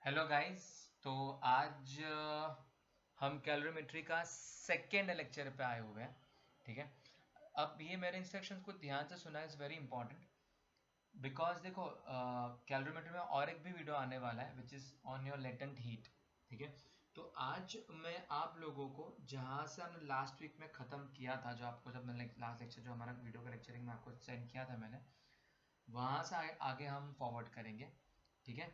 Hello guys. तो आज हम कैलोरीमेट्री का सेकेंड लेक्चर पे आए हुए हैं। ठीक है, अब ये मेरे इंस्ट्रक्शंस को ध्यान से सुना, इज़ वेरी इंपॉर्टेंट। बिकॉज देखो, कैलोरीमेट्री में और एक भी वीडियो आने वाला है which is on your latent heat. ठीक है, तो आज मैं आप लोगों को जहाँ से हमने लास्ट वीक में ख़त्म किया था, जो आपको जब मैंने लास्ट लेक्चर जो हमारा वीडियो का लेक्चरिंग में आपको सेंड किया था मैंने, वहाँ से आगे हम फॉरवर्ड करेंगे। ठीक है,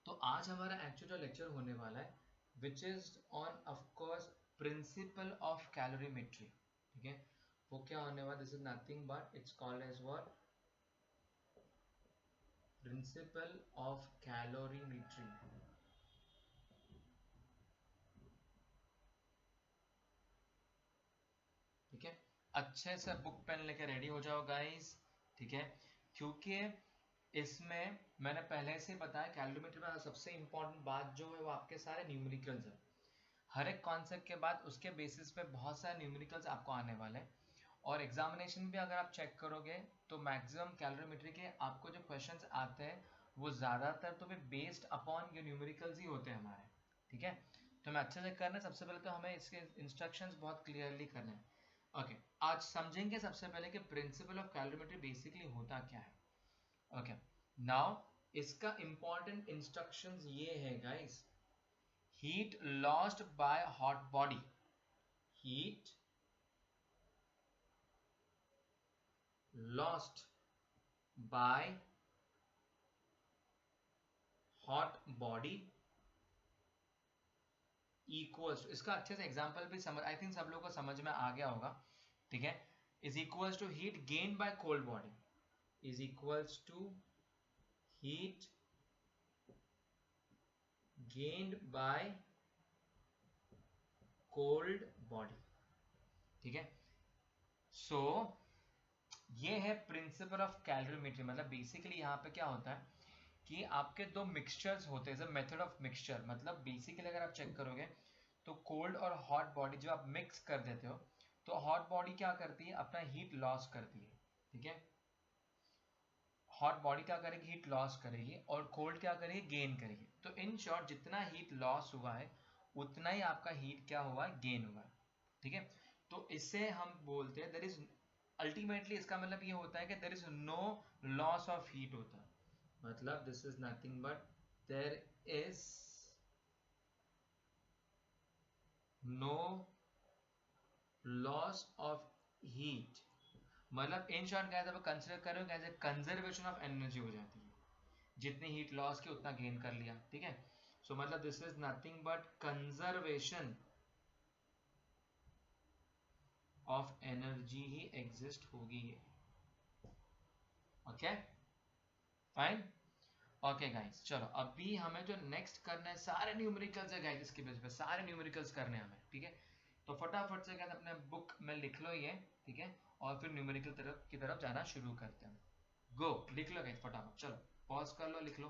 तो आज हमारा एक्चुअल जो लेक्चर होने वाला है which is on of course principle of calorimetry. ठीक है, वो क्या होने वाला, this is nothing but it's called as what, principle of calorimetry. ठीक है, अच्छे से बुक पेन लेके रेडी हो जाओ गाइस। ठीक है, क्योंकि इसमें मैंने पहले से बताया कैलोरीमेट्री में सबसे इंपॉर्टेंट बात जो है वो आपके सारे न्यूमेरिकल्स है। हर एक कॉन्सेप्ट के बाद उसके बेसिस पे बहुत सारे न्यूमेरिकल्स आपको आने वाले हैं, और एग्जामिनेशन भी अगर आप चेक करोगे तो मैक्सिमम कैलोरीमेट्री के आपको जो क्वेश्चंस आते हैं वो ज़्यादातर तो वे बेस्ड अपॉन ये न्यूमेरिकल्स ही होते हैं हमारे। ठीक है, तो हमें अच्छे से करना है। सबसे पहले तो हमें इसके इंस्ट्रक्शंस बहुत क्लियरली करने हैं। ओके, आज समझेंगे सबसे पहले कि प्रिंसिपल ऑफ कैलोरीमेट्री बेसिकली होता क्या है। ओके, नाउ इसका इंपॉर्टेंट इंस्ट्रक्शंस ये है guys, heat lost by hot body, heat lost by hot body equals, इसका अच्छे से एग्जांपल भी समझ, आई थिंक सब लोगों को समझ में आ गया होगा। ठीक है, is equals to heat gain by cold body, is equals to heat gained by cold body. ठीक है, सो ये है प्रिंसिपल ऑफ कैलोरीमेट्री। मतलब बेसिकली यहाँ पे क्या होता है कि आपके दो मिक्सचर्स होते हैं, मेथड ऑफ मिक्सचर। मतलब बेसिकली अगर आप चेक करोगे तो कोल्ड और हॉट बॉडी जो आप मिक्स कर देते हो, तो हॉट बॉडी क्या करती है, अपना हीट लॉस करती है। ठीक है, हॉट बॉडी क्या करेगी, हीट लॉस करेगी, और कोल्ड क्या करेगी, गेन करेगी। तो इन शॉर्ट जितना हीट लॉस हुआ है उतना ही आपका हीट क्या हुआ है, गेन हुआ है। ठीक है, तो इससे हम बोलते हैं देर इज, अल्टीमेटली इसका मतलब ये होता है कि there is no loss of heat होता है। मतलब this is nothing but there is no loss of heat. मतलब इन शॉर्ट क्या है, कंसिडर करो कैसे कंजर्वेशन ऑफ एनर्जी हो जाती है, जितनी हीट लॉस की उतना गेन कर लिया। ठीक है, सो मतलब this is nothing but conservation of energy ही एग्जिस्ट होगी। Okay, fine. ओके गाइस, चलो अभी हमें जो नेक्स्ट करना है, सारे न्यूमेरिकल्स है गाइस, इसके बेस पे सारे न्यूमेरिकल्स करने हैं हमें। ठीक है, तो फटाफट से गाइस अपने बुक में लिख लो ये। ठीक है, और फिर न्यूमेरिकल की तरफ जाना शुरू करते हैं। गो, लिख लो गाइस फटाफट, चलो पॉज कर लो, लिख लो।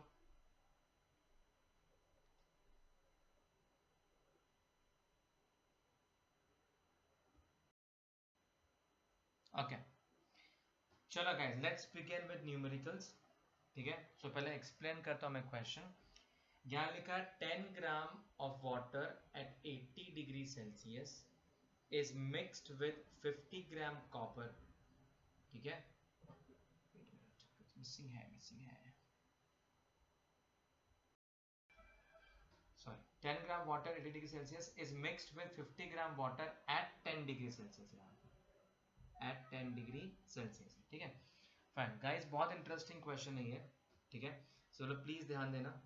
ओके, चलो guys let's begin with numericals. ठीक है, सो पहले एक्सप्लेन करता हूं मैं क्वेश्चन। यहाँ लिखा है 10 gram of water at 80 degree Celsius is mixed with 50 gram copper. ठीक है, मिसिंग है, मिसिंग है, sorry. 10 gram water 80 degree Celsius is mixed with 50 gram water at 10 degree Celsius, at 10 degree Celsius. ठीक है, फाइन गाइस, बहुत interesting question है ये। ठीक है, चलो प्लीज ध्यान देना,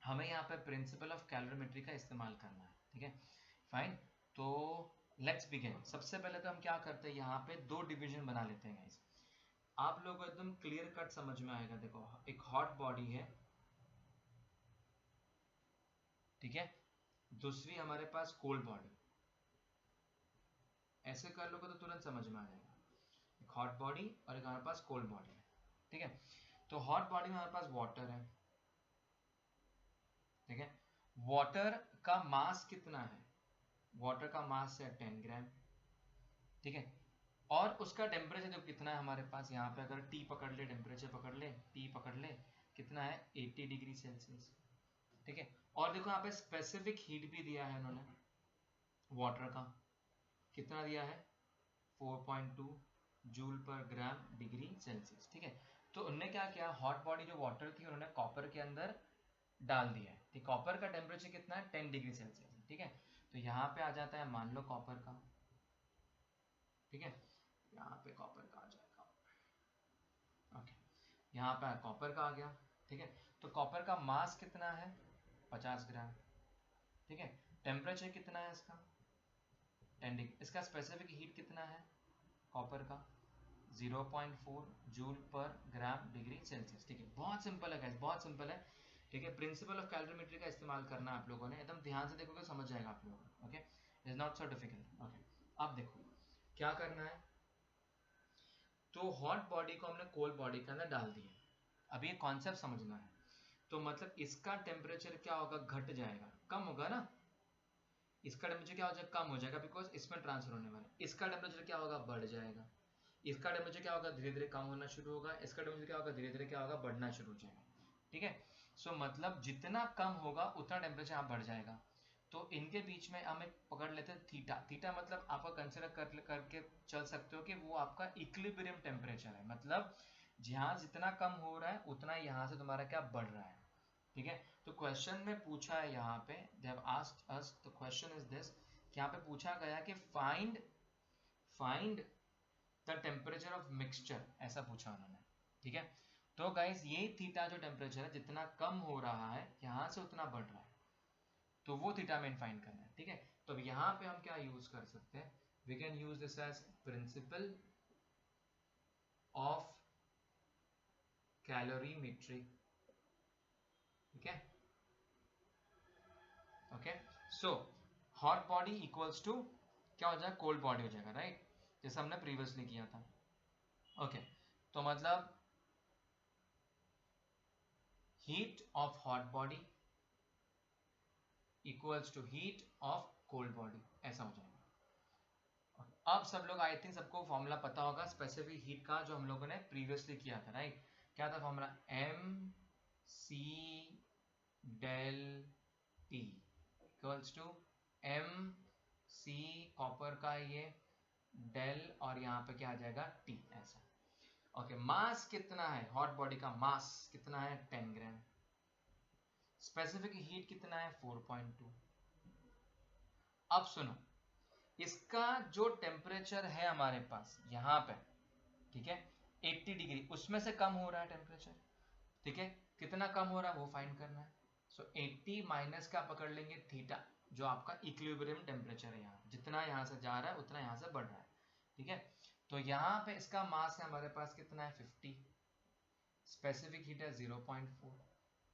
हमें यहाँ पे प्रिंसिपल ऑफ कैलोरीमेट्री का इस्तेमाल करना है। ठीक है, फाइन। तो लेट्स बिगिन। सबसे पहले तो हम क्या करते हैं, यहाँ पे दो डिवीजन बना लेते हैं गाइस। आप लोगों को एकदम क्लियर कट समझ में आएगा। देखो, एक हॉट बॉडी है, ठीक है, दूसरी हमारे पास कोल्ड बॉडी। ऐसे कर लोगे तो तुरंत समझ में आ जाएगा। एक हॉट बॉडी और एक हमारे पास कोल्ड बॉडी है। ठीक है, तो हॉट बॉडी में हमारे पास वाटर है। ठीक है, वाटर का मास कितना है, वाटर का मास है 10 ग्राम। ठीक है, और उसका टेम्परेचर देखो कितना है हमारे पास, यहाँ पे अगर टी पकड़ ले, टेम्परेचर पकड़ ले, टी पकड़ ले, कितना है 80 डिग्री सेल्सियस। ठीक है। और देखो यहाँ पे स्पेसिफिक हीट भी दिया है उन्होंने वाटर का, कितना दिया है 4.2 जूल पर ग्राम डिग्री सेल्सियस। ठीक है, तो उन्होंने क्या किया, हॉट बॉडी जो वाटर थी उन्होंने कॉपर के अंदर डाल दिया है। ठीक, कॉपर का टेम्परेचर कितना है 10 डिग्री सेल्सियस। ठीक है, तो यहाँ पे आ जाता है मान लो कॉपर का, ठीक है, यहाँ पे कॉपर का आ जाएगा, ओके, यहाँ पे कॉपर का आ गया। ठीक है, तो कॉपर का मास कितना है 50 ग्राम। ठीक है, टेम्परेचर कितना है इसका 10 डिग्री, इसका स्पेसिफिक हीट कितना है कॉपर का 0.4 जूल पर ग्राम डिग्री सेल्सियस। ठीक है, बहुत सिंपल है गाइस, बहुत सिंपल है। ठीक है, प्रिंसिपल ऑफ कैलोरीमेट्री का इस्तेमाल करना आप लोगों ने, एकदम ध्यान से देखोगे समझ जाएगा आप लोगों को। Okay, is not so difficult. Okay, अब देखो क्या करना है, तो हॉट बॉडी को हमने कोल्ड बॉडी के अंदर डाल दिया। अब ये कॉन्सेप्ट समझना है, तो मतलब इसका टेम्परेचर क्या होगा, घट जाएगा, कम होगा ना, इसका टेम्परेचर क्या हो जाएगा, कम हो जाएगा, बिकॉज इसमें ट्रांसफर होने वाला है। इसका टेम्परेचर क्या होगा, बढ़ जाएगा। इसका टेम्परेचर क्या होगा, धीरे धीरे कम होना शुरू होगा। इसका टेम्परेचर क्या होगा, धीरे धीरे क्या होगा, बढ़ना शुरू हो जाएगा। ठीक है, सो मतलब जितना कम होगा उतना टेम्परेचर यहाँ बढ़ जाएगा। तो इनके बीच में हम एक पकड़ लेते हैं थीटा। थीटा मतलब आपका कंसिडर करके चल सकते हो कि वो आपका इक्विलिब्रियम टेम्परेचर है, मतलब जहाँ जितना कम हो रहा है उतना यहाँ से तुम्हारा क्या बढ़ रहा है। ठीक है, तो क्वेश्चन में पूछा है यहाँ पे, they have asked us, the question is this, यहाँ पे पूछा गया कि find the temperature of mixture, ऐसा पूछा उन्होंने। ठीक है, तो गाइस ये थीटा जो टेम्परेचर है जितना कम हो रहा है यहां से उतना बढ़ रहा है, तो वो थीटा मेन फाइंड करना है। ठीक है, तो अब यहाँ पे हम क्या यूज कर सकते हैं, we can use this as principle of calorimetry. ठीक है, okay, so hot body equals to क्या हो जाएगा, कोल्ड बॉडी हो जाएगा, राइट, जैसे हमने प्रीवियसली किया था। ओके, तो मतलब heat of hot body equals to heat of cold body, ऐसा हो जाएगा। अब सब लोग आई थिंक सबको फॉर्मूला पता होगा स्पेसिफिक हीट का, जो हम लोगों ने प्रीवियसली किया था, राइट, क्या था formula, M C del T equals to M C copper का ये डेल, और यहाँ पे क्या आ जाएगा टी, ऐसा। ओके, मास कितना है हॉट बॉडी का, मास कितना है 10 ग्राम, स्पेसिफिक हीट कितना है 4.2। अब सुनो, इसका जो टेम्परेचर है हमारे पास यहाँ पे, ठीक है 80 डिग्री, उसमें से कम हो रहा है टेम्परेचर। ठीक है, कितना कम हो रहा है वो फाइंड करना है। सो 80 माइनस क्या पकड़ लेंगे, थीटा, जो आपका इक्विलिब्रियम टेम्परेचर है, यहाँ जितना यहाँ से जा रहा है उतना यहाँ से बढ़ रहा है। ठीक है, तो यहाँ पे इसका मास है हमारे पास कितना है 50, स्पेसिफिक हीट है 0.4।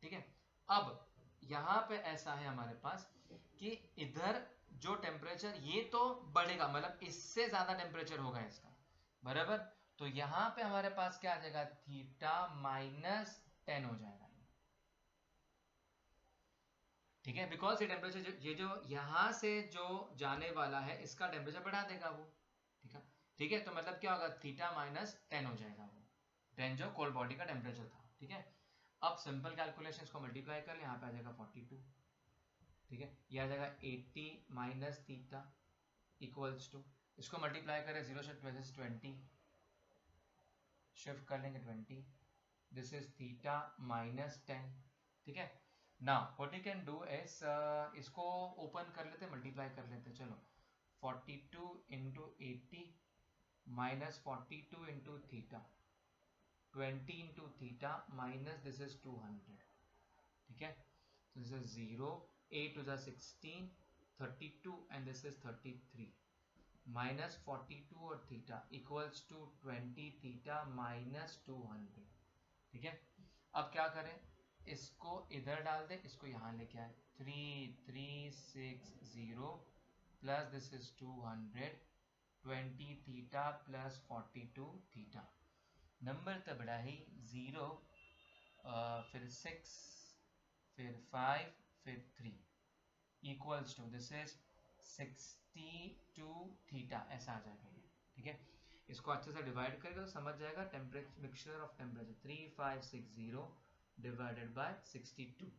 ठीक है, अब यहाँ पे ऐसा है हमारे पास कि इधर जो टेम्परेचर ये तो बढ़ेगा, मतलब इससे ज्यादा टेम्परेचर होगा इसका, बराबर, तो यहाँ पे हमारे पास क्या आ जाएगा, थीटा -10 हो जाएगा। ठीक है, बिकॉज ये टेम्परेचर ये जो यहाँ से जो जाने वाला है इसका टेम्परेचर बढ़ा देगा वो। ठीक है, ठीक है, तो मतलब क्या होगा, थीटा -10 हो जाएगा वो, 10 जो कोल्ड बॉडी का टेम्परेचर था। ठीक है, अब सिंपल कैलकुलेशन को मल्टीप्लाई कर ले, यहाँ पे आ जाएगा 42। ठीक है, ये आ जाएगा 80 माइनस थीटा इक्वल्स टू, इसको मल्टीप्लाई करें 0 से 20 शिफ्ट कर लेंगे 20, दिस इज थीटा -10। ठीक है, now what you can do is, इसको ओपन कर लेते, मल्टीप्लाई कर लेते, चलो 42 into 80 minus 42 into theta, 20 into theta minus this is 200। ठीक है, so this is 0, 8 to the 16, 32 and this is 33 minus 42 और theta equals to 20 theta minus 200। ठीक है, अब क्या करें, इसको इधर डाल दे, इसको यहाँ लेके आए, 3360 plus this is 200, 20 theta plus 42 theta, number तो बड़ा ही 0, फिर 6, फिर 5, फिर 3 equals to this is 62 theta, ऐसा आ जाएगा ये। ठीक है, इसको अच्छे से डिवाइड करेगा तो समझ जाएगा, temperature mixture of temperature 3560 divided by 62।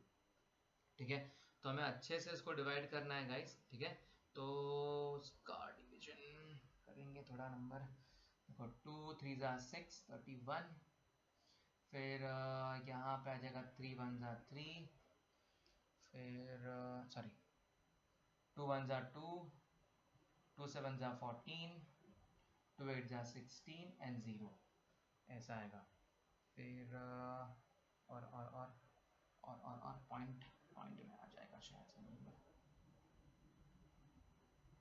ठीक है। तो हमें अच्छे से इसको डिवाइड करना है गाइस, ठीक है। तो इसका डिवीजन करेंगे थोड़ा नंबर, देखो 2 3 जा 6 31, फिर यहाँ पे आ जाएगा 3 1 जा 3, फिर सॉरी 2 1 जा 2, 2 7 जा 14, 2 8 जा 16 एंड 0, ऐसा आएगा। फिर और पॉइंट पॉइंट में आ जाएगा शायद से नंबर,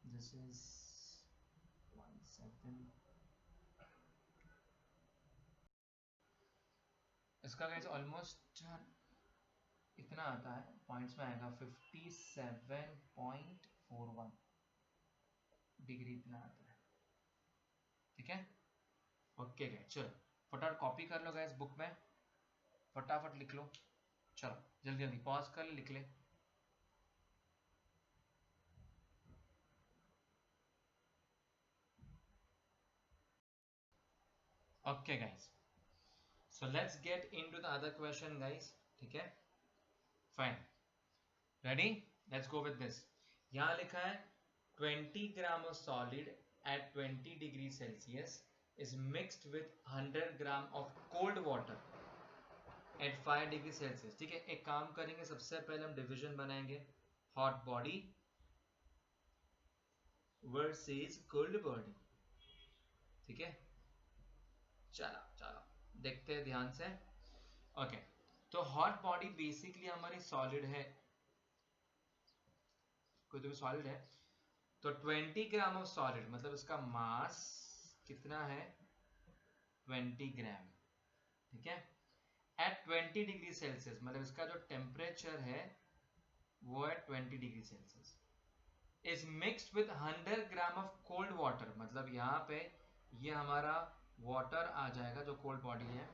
दिस इज 17, इसका गाइस ऑलमोस्ट इतना आता है, पॉइंट्स में आएगा 57.41 डिग्री, इतना आता है, ठीक है। ओके गाइस, चलो फटाफट कॉपी कर लो गाइस बुक में, फटाफट लिख लो, चलो जल्दी जल्दी पॉज कर लिख ले। Okay guys, so let's get into the other question guys, ठीक है, fine, ready, let's go with this. यहाँ लिखा है 20 gram of solid at 20 degree Celsius is mixed with 100 gram of cold water at 5 degree Celsius, ठीक है। एक काम करेंगे, सबसे पहले हम डिवीजन बनाएंगे, hot body versus cold body, ठीक है। चलो चलो देखते हैं ध्यान से। ओके, तो हॉट बॉडी बेसिकली हमारी सॉलिड है, कोई तो भी सॉलिड है, तो 20 ग्राम ऑफ सॉलिड मतलब इसका मास कितना है, 20 ग्राम, ठीक है। एट 20 डिग्री सेल्सियस मतलब इसका जो टेम्परेचर है वो है 20 degree Celsius, is mixed with 100 gram of cold water, मतलब यहाँ पे ये हमारा वाटर आ जाएगा जो कोल्ड बॉडी है,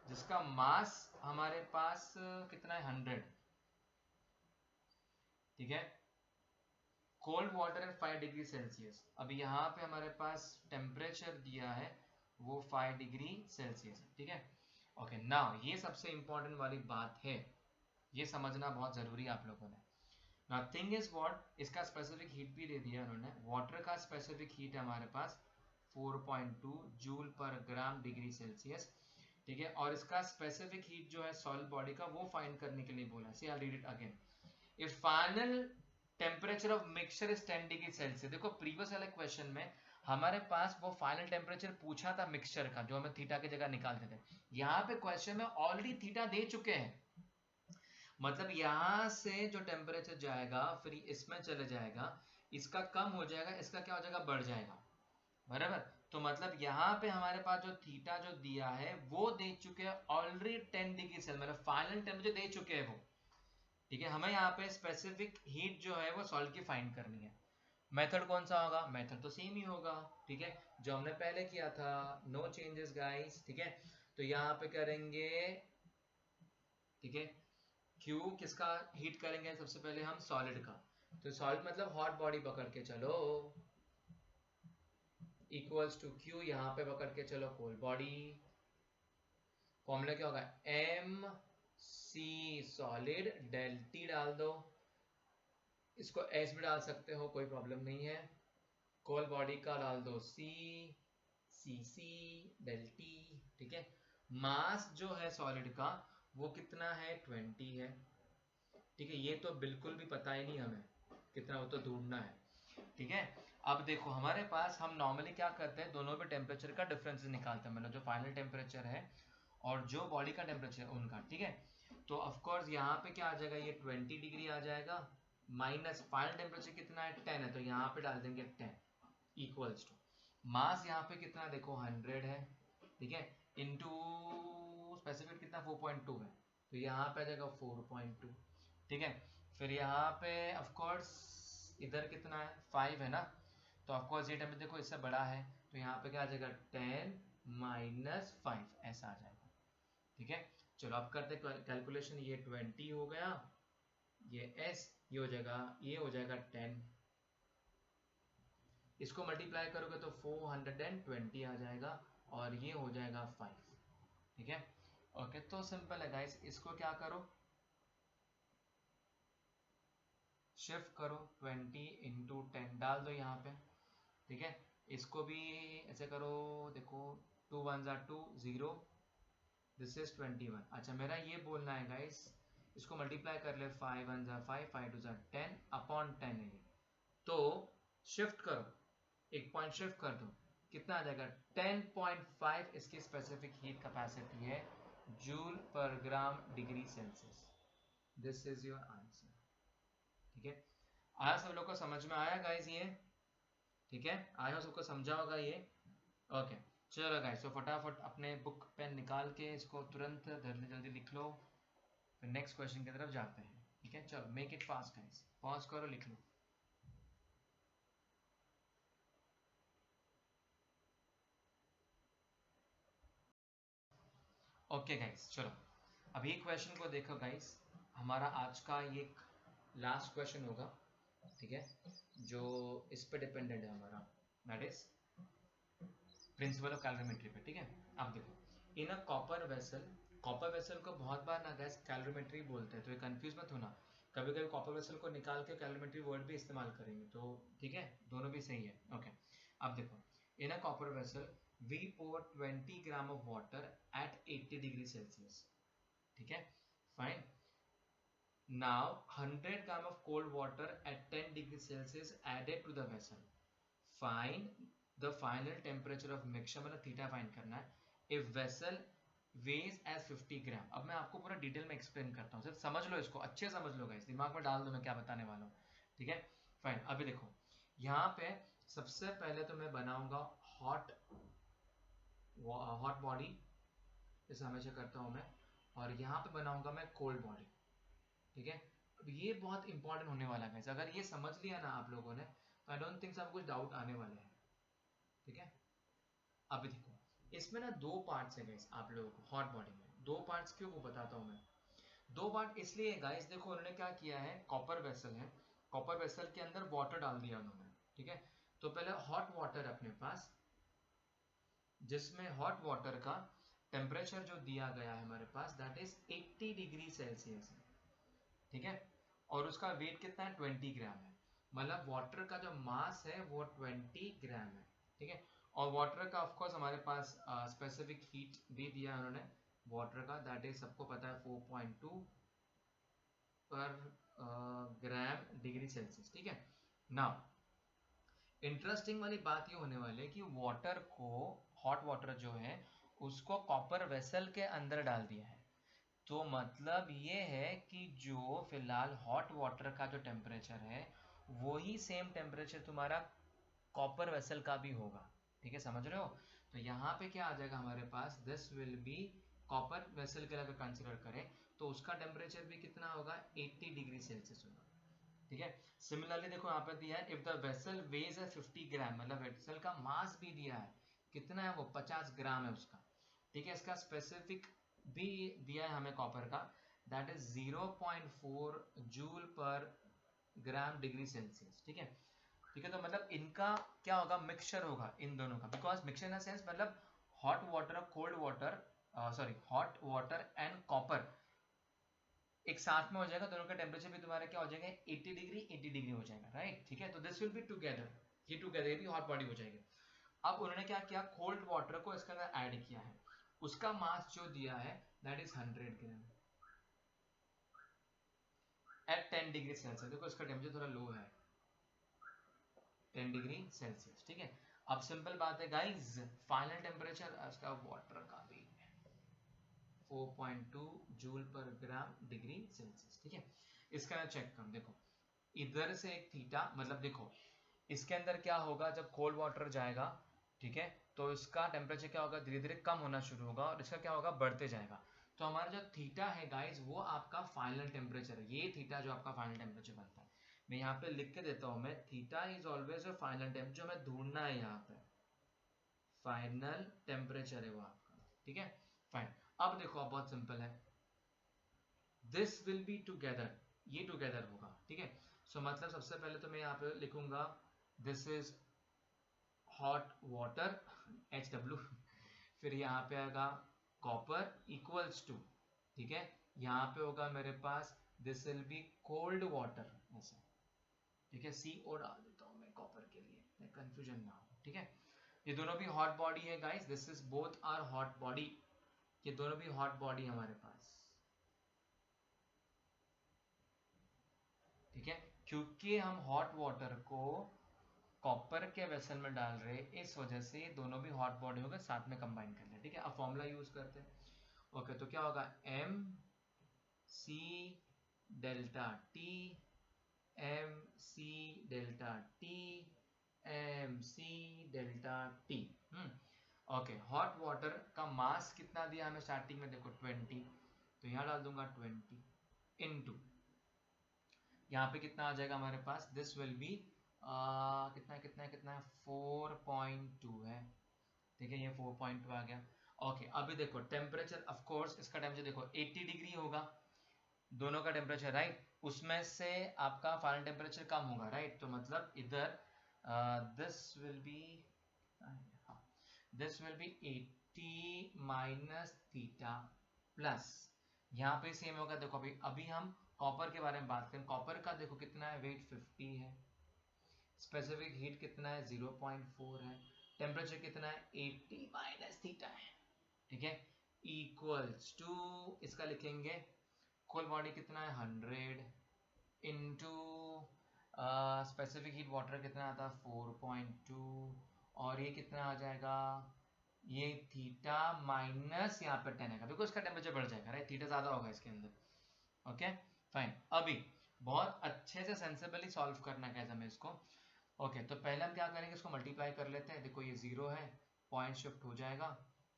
जिसका मास हमारे पास कितना है, 100, ठीक है। Cold water eight 5 degree Celsius, अभी यहाँ पे हमारे पास टेम्परेचर दिया है वो 5 डिग्री सेल्सियस है, ठीक है। ओके, नाउ ये सबसे इंपॉर्टेंट वाली बात है, ये समझना बहुत जरूरी है आप लोगों ने। नाउ थिंग इज व्हाट, इसका स्पेसिफिक हीट भी दे दिया उन्होंने, वाटर का स्पेसिफिक हीट है हमारे पास 4.2 जूल पर ग्राम डिग्री सेल्सियस, ठीक है। और इसका स्पेसिफिक हीट जो है सॉलिड बॉडी का वो फाइंड करने के लिए बोला है। See I read it again, if final temperature of mixture is 10 degree Celsius, देखो प्रीवियस वाले क्वेश्चन में हमारे पास वो फाइनल टेम्परेचर पूछा था मिक्सचर का, जो हमें थीटा की जगह निकालते थे, यहाँ पे क्वेश्चन में ऑलरेडी थीटा दे चुके हैं, मतलब यहां से जो टेम्परेचर जाएगा फिर इसमें चले जाएगा, इसका कम हो जाएगा, इसका क्या हो जाएगा, बढ़ जाएगा, बराबर। तो मतलब यहाँ पे हमारे पास जो थीटा जो दिया है वो दे चुके हैं ऑलरेडी 10 डिग्री सेल्सियस, मतलब फाइनल टेम्परेचर दे चुके हैं वो, ठीक है। हमें यहाँ पे स्पेसिफिक हीट जो है वो सॉल्व की फाइंड करनी है। मेथड कौन सा होगा, मेथड तो सेम ही होगा, ठीक है, जो हमने पहले किया था, नो चेंजेस गाइस, ठीक है। तो यहाँ पे करेंगे, ठीक है, क्यू किसका हीट करेंगे, सबसे पहले हम सॉलिड का, तो सॉलिड मतलब हॉट बॉडी पकड़ के चलो, इक्वल्स टू क्यू, यहाँ पे पकड़ के चलो कोल्ड बॉडी, फॉर्मूला क्या होगा, M C solid del T डाल दो, इसको एस भी डाल सकते हो, कोई प्रॉब्लम नहीं है, कोल्ड बॉडी का डाल दो सी सी सी डेल टी, ठीक है। मास जो है सॉलिड का वो कितना है, 20 है, ठीक है। ये तो बिल्कुल भी पता ही नहीं हमें कितना, वो तो ढूंढना है, ठीक है। अब देखो हमारे पास, हम नॉर्मली क्या करते हैं, दोनों पे टेम्परेचर का डिफरेंस निकालते हैं, मतलब जो फाइनल टेम्परेचर है और जो बॉडी का टेम्परेचर है उनका, ठीक है। तो ऑफकोर्स यहाँ पे क्या आ जाएगा, ये 20 डिग्री आ जाएगा, माइनस फाइनल टेम्परेचर कितना है, 10 है, तो यहाँ पे डाल देंगे 10, इक्वल्स टू मास यहाँ पे कितना देखो 100 है, ठीक है, इंटू स्पेसिफिक कितना 4.2 है, तो यहाँ पे आ जाएगा 4.2, ठीक है। फिर यहाँ पे ऑफ कोर्स इधर कितना है, 5 है ना, तो ऑफ कोर्स ये टेम्परेचर देखो इससे बड़ा है, तो यहाँ पे क्या आ जाएगा 10 माइनस 5, ऐसा आ जाएगा, ठीक है। चलो अब करते कैलकुलेशन, ये 20 हो गया, ये s, ये हो जाएगा, ये हो जाएगा 10, इसको मल्टीप्लाई करोगे तो 420 आ जाएगा, और ये हो जाएगा 5, ठीक है। ओके, तो सिंपल है गाइस, इसको क्या करो, शिफ्ट करो 20 इंटू 10 डाल दो यहाँ पे, ठीक है। इसको भी ऐसे करो, देखो 2 1 2 0, दिस इज 21। अच्छा मेरा ये बोलना है गाइस, इसको मल्टीप्लाई कर ले, 5 1 5 5 2 10 अपॉन 10 है ये। तो शिफ्ट करो, एक पॉइंट शिफ्ट कर दो, कितना आ जाएगा 10.5 इसकी स्पेसिफिक हीट कैपेसिटी है, जूल पर gram degree Celsius. This is your answer, ठीक है। आया सब लोग को समझ में आया गाइस ये, ठीक है, आया सबको समझा होगा ये, ओके। चलो गाइस, तो फटाफट अपने बुक पेन निकाल के इसको तुरंत जल्दी जल्दी लिख लो, फिर नेक्स्ट क्वेश्चन की तरफ जाते हैं, ठीक है। चलो make it fast guys, pause करो, लिख लो। ओके गाइस, चलो अभी क्वेश्चन को देखो गाइस, हमारा आज का ये लास्ट क्वेश्चन होगा, ठीक है, जो इस पे डिपेंडेंट है हमारा, that is principle of calorimetry पे, ठीक है। अब देखो, in a copper vessel, copper vessel को बहुत बार ना गैस कैलोरीमेट्री बोलते हैं, तो ये कंफ्यूज मत होना, कभी कभी कॉपर वेसल को निकाल के कैलोरीमेट्री वर्ड भी इस्तेमाल करेंगे, तो ठीक है, दोनों भी सही है, ओके। अब देखो, in a copper vessel we pour 20 gram of water at 80 degree Celsius, ठीक है, fine. Now 100 gram of cold water at 10 degree Celsius added to the vessel, find the final temperature of mixture, मतलब theta find करना है। If vessel weighs as 50 gram, अब मैं आपको पूरा detail में एक्सप्लेन करता हूँ, सिर्फ समझ लो इसको, अच्छे समझ लो गाइस, दिमाग में डाल दो मैं क्या बताने वाला हूँ, ठीक है, फाइन। अभी देखो यहाँ पे सबसे पहले तो मैं बनाऊंगा हॉट हॉट बॉडी, जैसे हमेशा करता हूँ मैं, और यहाँ पे बनाऊंगा मैं कोल्ड बॉडी, ठीक है। अब ये बहुत इंपॉर्टेंट होने वाला है, अगर ये समझ लिया ना आप लोगों ने, तो आई डोंट थिंक सब कुछ डाउट आने वाले हैं, ठीक है। अभी देखो, इसमें ना दो पार्ट्स है गाइस, आप लोगों को हॉट बॉडी में दो पार्ट्स क्यों, वो बताता हूँ मैं। दो पार्ट इसलिए है गाइस, देखो उन्होंने क्या किया है, कॉपर वेसल है, कॉपर वेसल के अंदर वाटर डाल दिया उन्होंने, ठीक है। तो पहले हॉट वाटर अपने पास, जिसमें हॉट वाटर का टेम्परेचर जो दिया गया है हमारे पास, दैट इज 80 डिग्री सेल्सियस है, ठीक है। और उसका वेट कितना है, 20 ग्राम है, मतलब वाटर का जो मास है वो 20 ग्राम है, ठीक है। और वाटर का ऑफ कोर्स हमारे पास स्पेसिफिक हीट भी दिया है उन्होंने वाटर का, दैट इज सबको पता है 4.2 पर ग्राम डिग्री सेल्सियस, ठीक है। नाउ इंटरेस्टिंग वाली बात ये होने वाली है कि वाटर को, हॉट वाटर जो है उसको कॉपर वेसल के अंदर डाल दिया है, तो मतलब ये है कि जो फिलहाल हॉट वाटर का जो टेम्परेचर है वही सेम टेम्परेचर तुम्हारा कॉपर वेसल का भी होगा, ठीक है, समझ रहे हो। तो यहाँ पे क्या आ जाएगा हमारे पास, this will be copper vessel के अगर कंसिडर करें तो उसका टेम्परेचर भी कितना होगा, 80 डिग्री सेल्सियस होगा, ठीक है। सिमिलरली देखो यहाँ पे दिया है, इफ द वेसल वेज है 50 ग्राम, मतलब वेसल का मास भी दिया है, कितना है वो 50 ग्राम है उसका, ठीक है। इसका स्पेसिफिक भी दिया है हमें कॉपर का, दैट इज 0.4 जूल पर ग्राम डिग्री सेल्सियस, ठीक है, ठीक है। तो मतलब इनका क्या होगा, मिक्सचर होगा इन दोनों का, बिकॉज मिक्सचर इन सेंस मतलब हॉट वाटर और cold water, sorry hot water and copper एक साथ में हो जाएगा, दोनों का टेम्परेचर भी तुम्हारा क्या हो जाएगा, 80 डिग्री 80 डिग्री हो जाएगा, राइट, ठीक है। तो दिस विल बी टुगेदर, ये टुगेदर भी हॉट बॉडी हो जाएगी। अब उन्होंने क्या किया, कोल्ड वाटर को इसके अंदर ऐड किया है, उसका मास जो दिया है that is 100 gram at 10 degree Celsius, देखो इसका टेम्परेचर थोड़ा लो है, 10 डिग्री सेल्सियस, ठीक है। अब सिंपल बात है गाइस, फाइनल टेम्परेचर इसका वाटर का भी 4.2 जूल पर ग्राम डिग्री सेल्सियस, ठीक है। इसका ना चेक कर देखो, इधर से एक थीटा, मतलब देखो इसके अंदर क्या होगा, जब कोल्ड वाटर जाएगा, ठीक है, तो इसका टेम्परेचर क्या होगा, धीरे धीरे कम होना शुरू होगा और इसका क्या होगा, बढ़ते जाएगा। तो हमारा जो थीटा है गाइस, वो आपका फाइनल टेम्परेचर है, ये थीटा जो आपका फाइनल टेम्परेचर बनता है, मैं यहाँ पे लिख के देता हूँ मैं, theta is always final temperature, जो हमें ढूंढना है यहाँ पे फाइनल टेम्परेचर है वो आपका, ठीक है, फाइन। अब देखो, अब बहुत सिंपल है, दिस विल बी टुगेदर, ये टुगेदर होगा, ठीक है। सो मतलब सबसे पहले तो मैं यहाँ पे लिखूंगा, this is hot water HW, फिर यहाँ पे आएगा कॉपर इक्वल्स टू, ठीक है, यहाँ पे होगा मेरे पास this will be cold water, ऐसा, ठीक है, CO डाल देता हूँ मैं कॉपर के लिए, कंफ्यूजन ना हो, ठीक है। ये दोनों भी हॉट बॉडी है guys, this is both are hot body, ये दोनों भी हॉट बॉडी हमारे पास, ठीक है। क्योंकि हम हॉट वाटर को कॉपर के वेसल में डाल रहे, इस वजह से ये दोनों भी हॉट बॉडी हो गए, साथ में कंबाइन कर लिया, ठीक है। अब फॉर्मूला यूज करते हैं। ओके, तो क्या होगा, M C delta T, M C delta T, M C delta T. Okay, hot water का मास कितना दिया हमें स्टार्टिंग में, देखो 20, तो यहाँ डाल दूंगा 20 इनटू, यहाँ पे कितना आ जाएगा हमारे पास, दिस विल बी कितना कितना कितना 4.2 है, ठीक है, ये 4.2 आ गया। ओके, अभी देखो टेम्परेचर, ऑफ कोर्स इसका टेम्परेचर देखो 80 डिग्री होगा, दोनों का टेम्परेचर, राइट, उसमें से आपका फाइनल टेम्परेचर कम होगा, राइट, तो मतलब इधर this will B, this will B 80 minus theta plus, यहाँ पे सेम होगा, देखो अभी अभी हम कॉपर के बारे में बात करें, कॉपर का देखो कितना है, वेट 50 है, स्पेसिफिक हीट कितना है 0.4 है, टेम्परेचर कितना है 80 माइनस थीटा है, ठीक है, इक्वल्स टू, इसका लिखेंगे कुल बॉडी कितना है 100 इंटू स्पेसिफिक हीट वाटर कितना आता है 4.2, और ये कितना आ जाएगा, ये थीटा माइनस यहाँ पे 10 है, बिकॉज इसका टेम्परेचर बढ़ जाएगा, राइट, थीटा ज्यादा होगा इसके अंदर। ओके फाइन, अभी बहुत अच्छे से सेंसिबली सॉल्व करना है हमें इसको। ओके, तो पहले हम क्या करेंगे, इसको मल्टीप्लाई कर लेते हैं, देखो ये 0 है, पॉइंट शिफ्ट हो जाएगा,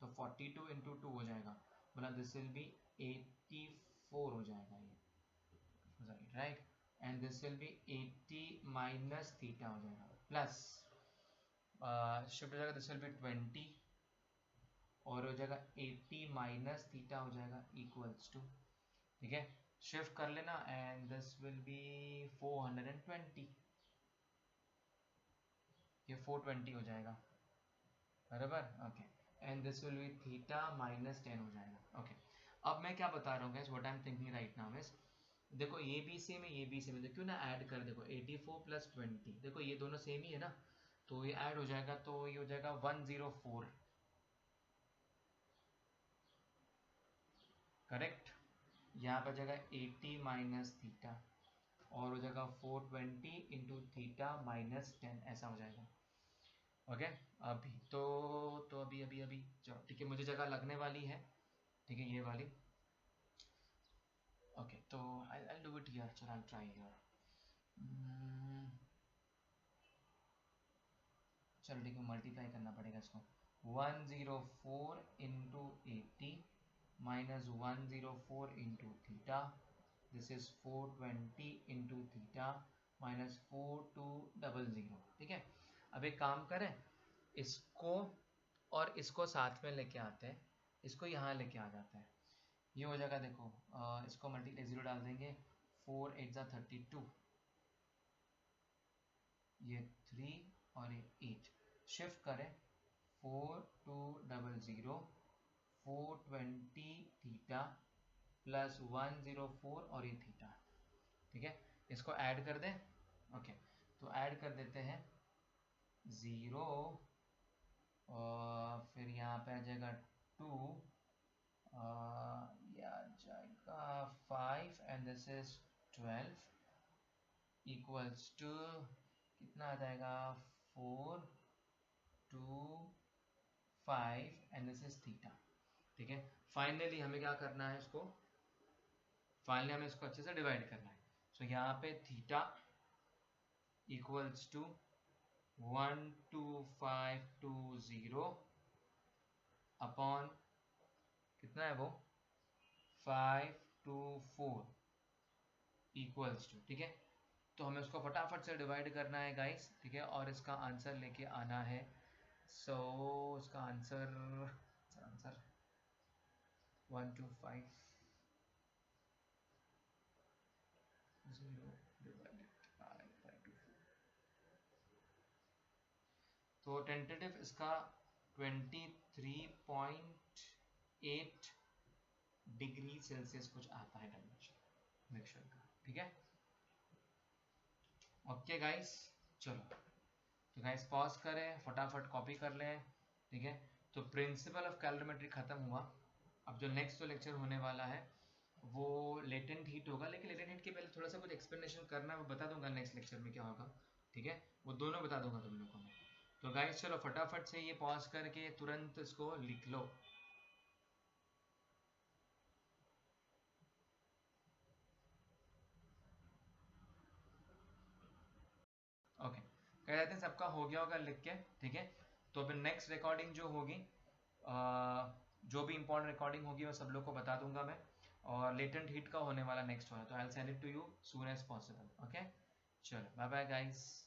तो 42 इंटू 2 हो जाएगा, मतलब दिस विल बी 84 हो जाएगा ये, right, and this will B 80 minus theta हो जाएगा, प्लस शिफ्ट हो जाएगा, दिस विल बी 20 और हो जाएगा 80 माइनस थीटा हो जाएगा इक्वल्स टू, ठीक है, शिफ्ट कर लेना, एंड दिस विल बी 420, ये 420 हो जाएगा, बराबर, okay, and this will B theta minus 10 हो जाएगा। ओके, अब मैं क्या बता रहा हूँ guys, what I am thinking right now is, देखो ये भी सेम है, ये भी सेम है, क्यों ना ऐड कर, देखो 84 प्लस 20, देखो ये दोनों सेम ही है ना, तो ये ऐड हो जाएगा, तो ये हो जाएगा 104, करेक्ट, यहाँ पर जाएगा 80 माइनस थीटा, और हो जाएगा 420 इंटू थीटा माइनस 10, ऐसा हो जाएगा। ओके, अभी तो अभी अभी अभी चलो, ठीक है, मुझे जगह लगने वाली है, ठीक है, ये वाली। ओके, तो आई डू इट हियर, चलो आई ट्राई हियर, चलो ठीक है, मल्टीप्लाई करना पड़ेगा इसको, 104 into 80 minus 104 into theta, this is 420 into theta minus 4200, ठीक है। अब एक काम करें, इसको और इसको साथ में लेके आते हैं, इसको यहाँ लेके आ जाते हैं, ये हो जाएगा, देखो इसको मल्टीप्लाई 0 डाल देंगे, 4 8 जा 32, ये 3 और ये 8, शिफ्ट करें 4200, 420 थीटा प्लस 104 और ये थीटा, ठीक है, इसको ऐड कर दें। ओके, तो ऐड कर देते हैं 0, और फिर यहाँ पे आ जाएगा 2, ये आ जाएगा 5 and this is 12 equals to, कितना आ जाएगा 4 2 5 एंड दिस इज थीटा, ठीक है। फाइनली हमें क्या करना है, इसको फाइनली हमें इसको अच्छे से डिवाइड करना है, सो यहाँ पे थीटा इक्वल्स टू 12520 अपॉन कितना है वो 524 इक्वल्स टू, ठीक है, तो हमें उसको फटाफट से डिवाइड करना है गाइस, ठीक है, और इसका आंसर लेके आना है, सो इसका आंसर 125 0 डिवाइडेड बाय 524, तो टेंटेटिव इसका 23.8 डिग्री सेल्सियस कुछ आता है टेम्परेचर मिक्सचर का, ठीक है। ओके गाइस, चलो तो गाइस पॉज करें, फटाफट कॉपी कर लें, ठीक है। तो प्रिंसिपल ऑफ कैलोरीमेट्री खत्म हुआ। अब जो नेक्स्ट जो लेक्चर होने वाला है वो लेटेंट हीट होगा, लेकिन लेटेंट हीट के पहले थोड़ा सा कुछ एक्सप्लेनेशन करना है, वो बता दूंगा नेक्स्ट लेक्चर में क्या होगा, ठीक है। वो दोनों बता दूंगा तुम लोगों को मैं। तो गाइस चलो फटाफट से ये पॉज करके तुरंत इसको लिख लो। ओके, कह देते हैं सबका हो गया होगा लिख के, ठीक है। तो अभी नेक्स्ट रिकॉर्डिंग जो होगी, जो भी इंपॉर्टेंट रिकॉर्डिंग होगी वो सब लोग को बता दूंगा मैं। और लेटेंट हीट का होने वाला नेक्स्ट वाला, तो I will send it to you soon as possible. Okay, चलो बाय बाय गाइस।